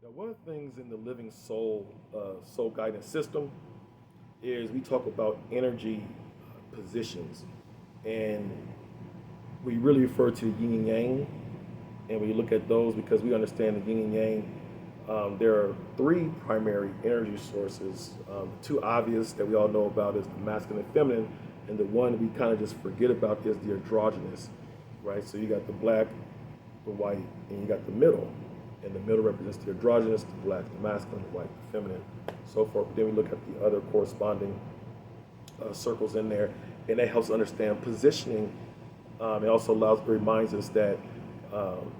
Now, one of the things in the living soul guidance system is we talk about energy positions, and we really refer to yin and yang, and we look at those because we understand the yin and yang. There are three primary energy sources. The two obvious that we all know about is the masculine and feminine, and the one we kind of just forget about is the androgynous, right? So you got the black, the white, and you got the middle. And the middle represents the androgynous, the black, the masculine, the white, the feminine, so forth. Then we look at the other corresponding circles in there, and that helps understand positioning. It also reminds us that um,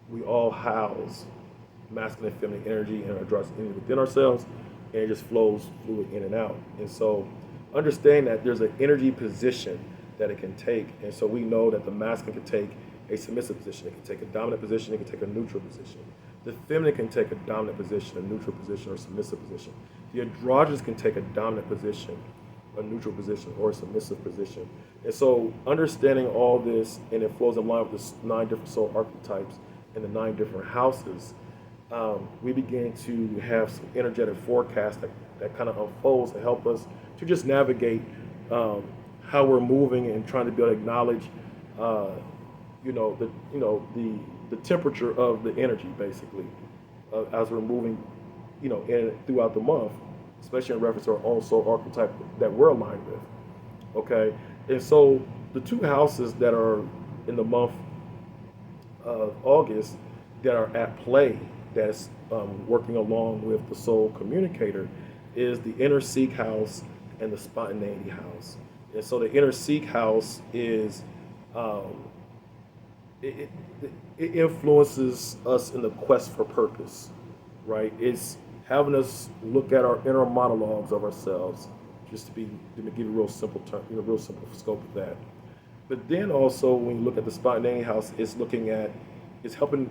we all house masculine and feminine energy and androgynous energy within ourselves, and it just flows fluid in and out. And so, understand that there's an energy position that it can take, and so we know that the masculine can take a submissive position, it can take a dominant position, it can take a neutral position. The feminine can take a dominant position, a neutral position, or a submissive position. The androgynous can take a dominant position, a neutral position, or a submissive position. And so, understanding all this, and it flows in line with the nine different soul archetypes and the nine different houses, we begin to have some energetic forecast that kind of unfolds to help us to just navigate how we're moving and trying to be able to acknowledge, uh, the temperature of the energy basically as we're moving, in throughout the month, especially in reference to our own soul archetype that we're aligned with. Okay, and so the two houses that are in the month of August that are at play, that's working along with the soul communicator, is the inner seek house and the spontaneity house. And so the inner seek house is um, it, it, it influences us in the quest for purpose, right? It's having us look at our inner monologues of ourselves, just to give you a real simple term, real simple scope of that. But then also when you look at the spontaneity house, it's helping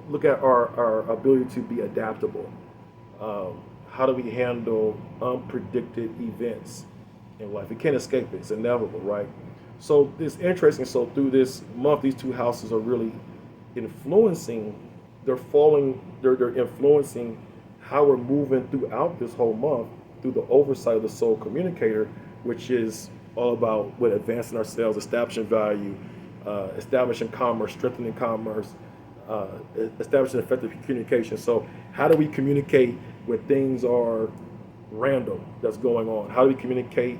look at our ability to be adaptable. How do we handle unpredicted events in life? We can't escape it; it's inevitable, right? So this interesting. So through this month, these two houses are really influencing. They're influencing how we're moving throughout this whole month through the oversight of the soul communicator, which is all about what advancing ourselves, establishing value, establishing commerce, strengthening commerce, uh, establishing effective communication. So, how do we communicate when things are random that's going on? How do we communicate?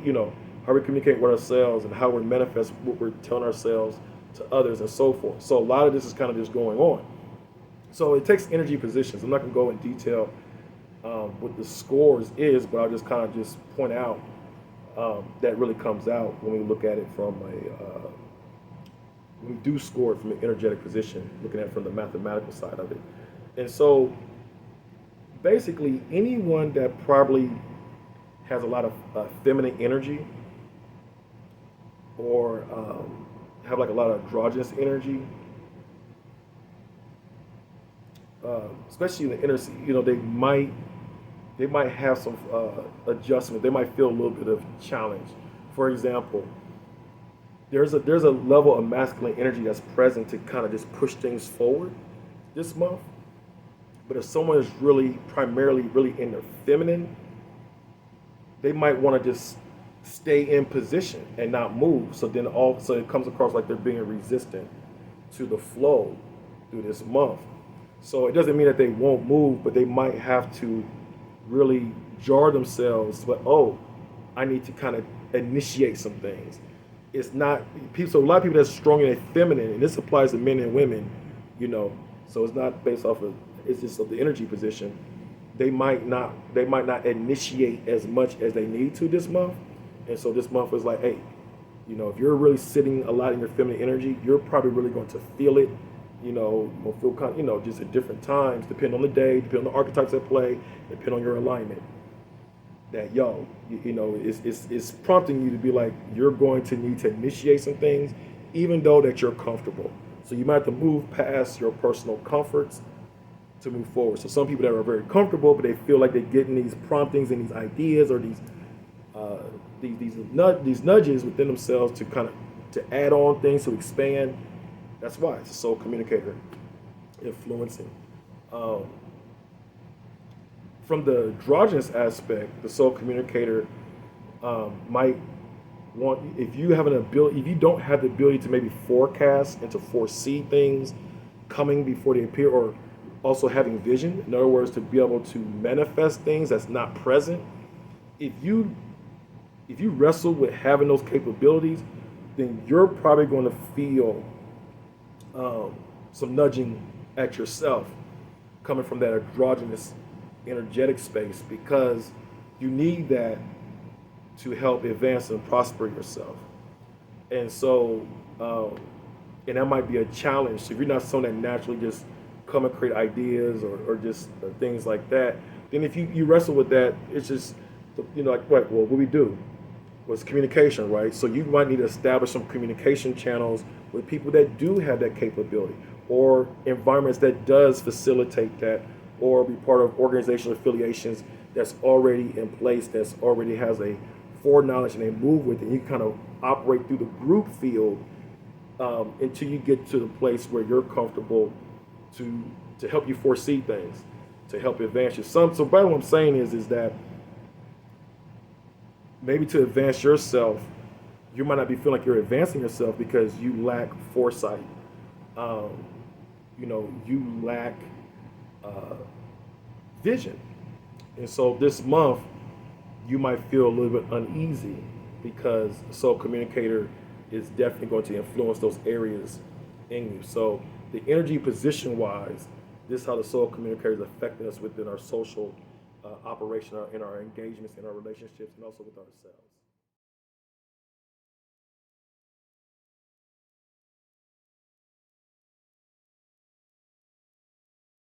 How we communicate with ourselves and how we manifest what we're telling ourselves to others and so forth. So, a lot of this is kind of just going on. So, it takes energy positions. I'm not going to go in detail what the scores is, but I'll just kind of just point out that really comes out when we look at it from we do score it from an energetic position, looking at it from the mathematical side of it. And so basically, anyone that probably has a lot of feminine energy or have like a lot of androgynous energy, especially in the inner, they might have some adjustment. They might feel a little bit of challenge. For example, there's a level of masculine energy that's present to kind of just push things forward this month. But if someone is really primarily really in their feminine, they might want to just stay in position and not move. So it comes across like they're being resistant to the flow through this month. So it doesn't mean that they won't move, but they might have to really jar themselves. But I need to kind of initiate some things. It's not people. So a lot of people that's strong in their feminine, and this applies to men and women, you know. So it's not based off of it's just of the energy position. They might not initiate as much as they need to this month, and so this month is like, hey, if you're really sitting a lot in your feminine energy, you're probably really going to feel it. You'll feel just at different times, depending on the day, depending on the archetypes at play, depending on your alignment. That it's prompting you to be like you're going to need to initiate some things, even though that you're comfortable. So you might have to move past your personal comforts to move forward. So some people that are very comfortable, but they feel like they're getting these promptings and these ideas or uh, these nudges within themselves to kind of to add on things to expand. That's why it's a soul communicator influencing. from the androgynous aspect, the soul communicator might want, if you have an ability, if you don't have the ability to maybe forecast and to foresee things coming before they appear, or also having vision, in other words, to be able to manifest things that's not present, if you wrestle with having those capabilities, then you're probably going to feel some nudging at yourself coming from that androgynous energetic space, because you need that to help advance and prosper yourself. And so, and that might be a challenge. So if you're not someone that naturally just come and create ideas or just things like that, then if you wrestle with that, it's just, like, what we do was communication, right? So you might need to establish some communication channels with people that do have that capability, or environments that does facilitate that, or be part of organizational affiliations that's already in place, that's already has a foreknowledge and they move with it. And you kind of operate through the group field until you get to the place where you're comfortable to help you foresee things, to help advance you. So by what I'm saying is that maybe to advance yourself, you might not be feeling like you're advancing yourself because you lack foresight. You lack vision. And so this month, you might feel a little bit uneasy because the soul communicator is definitely going to influence those areas in you. So the energy position wise, this is how the soul communicator is affecting us within our social operation, in our engagements, in our relationships, and also with ourselves.